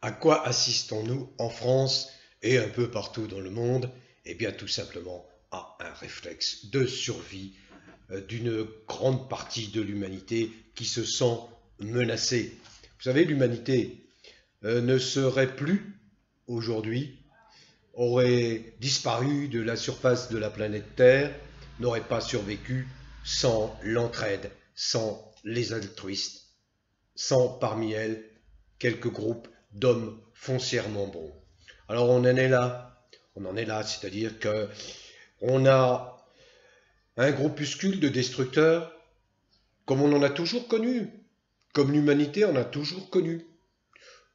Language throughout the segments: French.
À quoi assistons-nous en France et un peu partout dans le monde? Eh bien, tout simplement à un réflexe de survie d'une grande partie de l'humanité qui se sent menacée. Vous savez, l'humanité ne serait plus aujourd'hui, aurait disparu de la surface de la planète Terre, n'aurait pas survécu sans l'entraide, sans les altruistes, sans parmi elles quelques groupes d'hommes foncièrement bons. Alors on en est là, c'est-à-dire que on a un groupuscule de destructeurs comme on en a toujours connu, comme l'humanité en a toujours connu.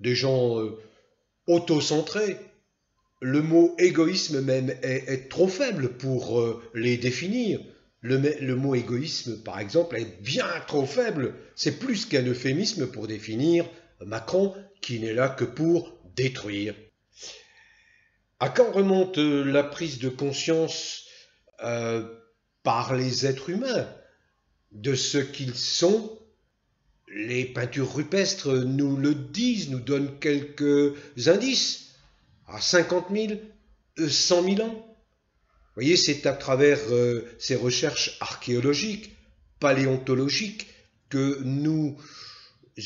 Des gens autocentrés. Le mot égoïsme même est trop faible pour les définir. Le mot égoïsme, par exemple, est bien trop faible. C'est plus qu'un euphémisme pour définir Macron, qui n'est là que pour détruire. À quand remonte la prise de conscience euh, par les êtres humains de ce qu'ils sont? Les peintures rupestres nous le disent, nous donnent quelques indices. À 50 000, 100 000 ans. Vous voyez, c'est à travers ces recherches archéologiques, paléontologiques, que nous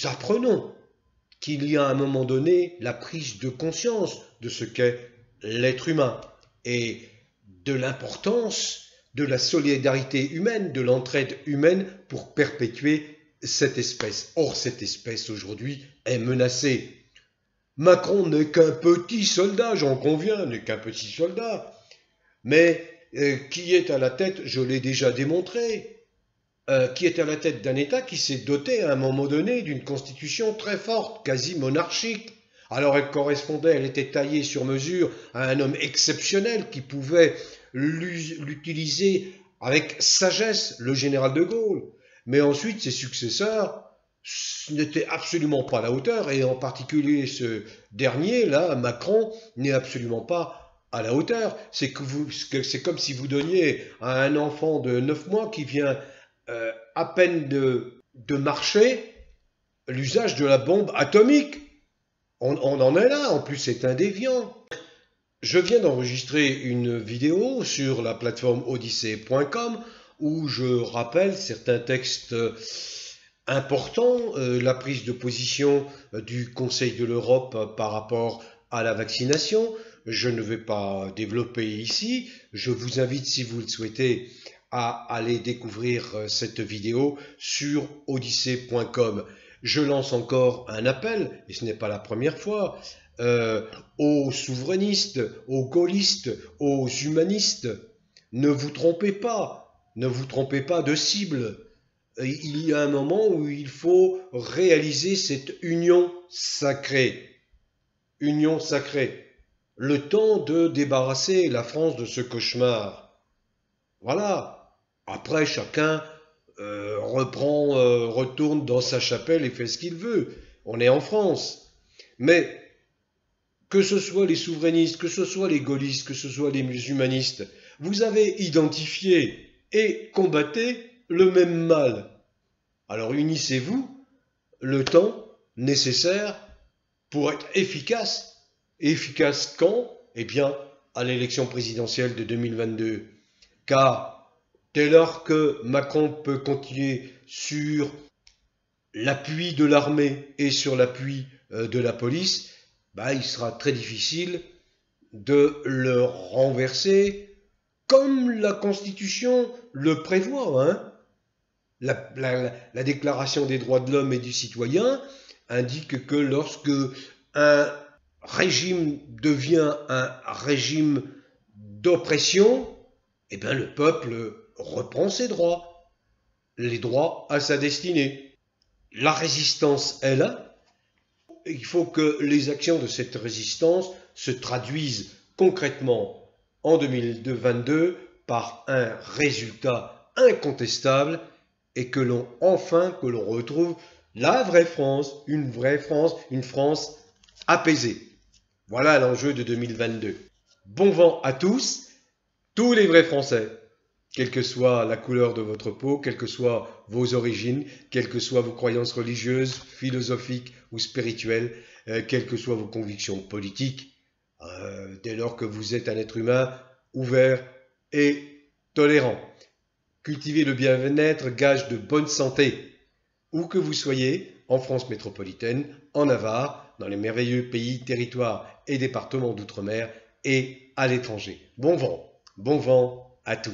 apprenons qu'il y a à un moment donné la prise de conscience de ce qu'est l'être humain et de l'importance de la solidarité humaine, de l'entraide humaine pour perpétuer cette espèce. Or, cette espèce aujourd'hui est menacée. Macron n'est qu'un petit soldat, j'en conviens, n'est qu'un petit soldat. Mais qui est à la tête, je l'ai déjà démontré, qui est à la tête d'un État qui s'est doté à un moment donné d'une constitution très forte, quasi monarchique. Alors elle était taillée sur mesure à un homme exceptionnel qui pouvait l'utiliser avec sagesse, le général de Gaulle. Mais ensuite, ses successeurs n'étaient absolument pas à la hauteur, et en particulier ce dernier, là, Macron, n'est absolument pas à la hauteur. C'est comme si vous donniez à un enfant de 9 mois qui vient à peine de marcher l'usage de la bombe atomique. On en est là, en plus c'est un déviant. Je viens d'enregistrer une vidéo sur la plateforme odyssée.com où je rappelle certains textes importants, la prise de position du Conseil de l'Europe par rapport à la vaccination. Je ne vais pas développer ici. Je vous invite, si vous le souhaitez, à aller découvrir cette vidéo sur odyssée.com. Je lance encore un appel, et ce n'est pas la première fois, aux souverainistes, aux gaullistes, aux humanistes. Ne vous trompez pas de cible. Il y a un moment où il faut réaliser cette union sacrée. Union sacrée. Le temps de débarrasser la France de ce cauchemar. Voilà. Après, chacun retourne dans sa chapelle et fait ce qu'il veut. On est en France. Mais que ce soit les souverainistes, que ce soit les gaullistes, que ce soit les humanistes, vous avez identifié et combatté le même mal. Alors unissez-vous le temps nécessaire pour être efficace. Efficace quand? Eh bien, à l'élection présidentielle de 2022. Car dès lors que Macron peut continuer sur l'appui de l'armée et sur l'appui de la police, il sera très difficile de le renverser comme la Constitution le prévoit. Hein. La Déclaration des droits de l'homme et du citoyen indique que lorsque un régime devient un régime d'oppression, eh bien le peuple reprend ses droits, les droits à sa destinée. La résistance est là. Il faut que les actions de cette résistance se traduisent concrètement en 2022 par un résultat incontestable et que l'on retrouve la vraie France, une France apaisée. Voilà l'enjeu de 2022. Bon vent à tous les vrais Français, quelle que soit la couleur de votre peau, quelles que soient vos origines, quelles que soient vos croyances religieuses, philosophiques ou spirituelles, quelles que soient vos convictions politiques, dès lors que vous êtes un être humain ouvert et tolérant. Cultivez le bien-être, gage de bonne santé. Où que vous soyez, en France métropolitaine, en Navarre, dans les merveilleux pays, territoires et départements d'outre-mer et à l'étranger. Bon vent à tous.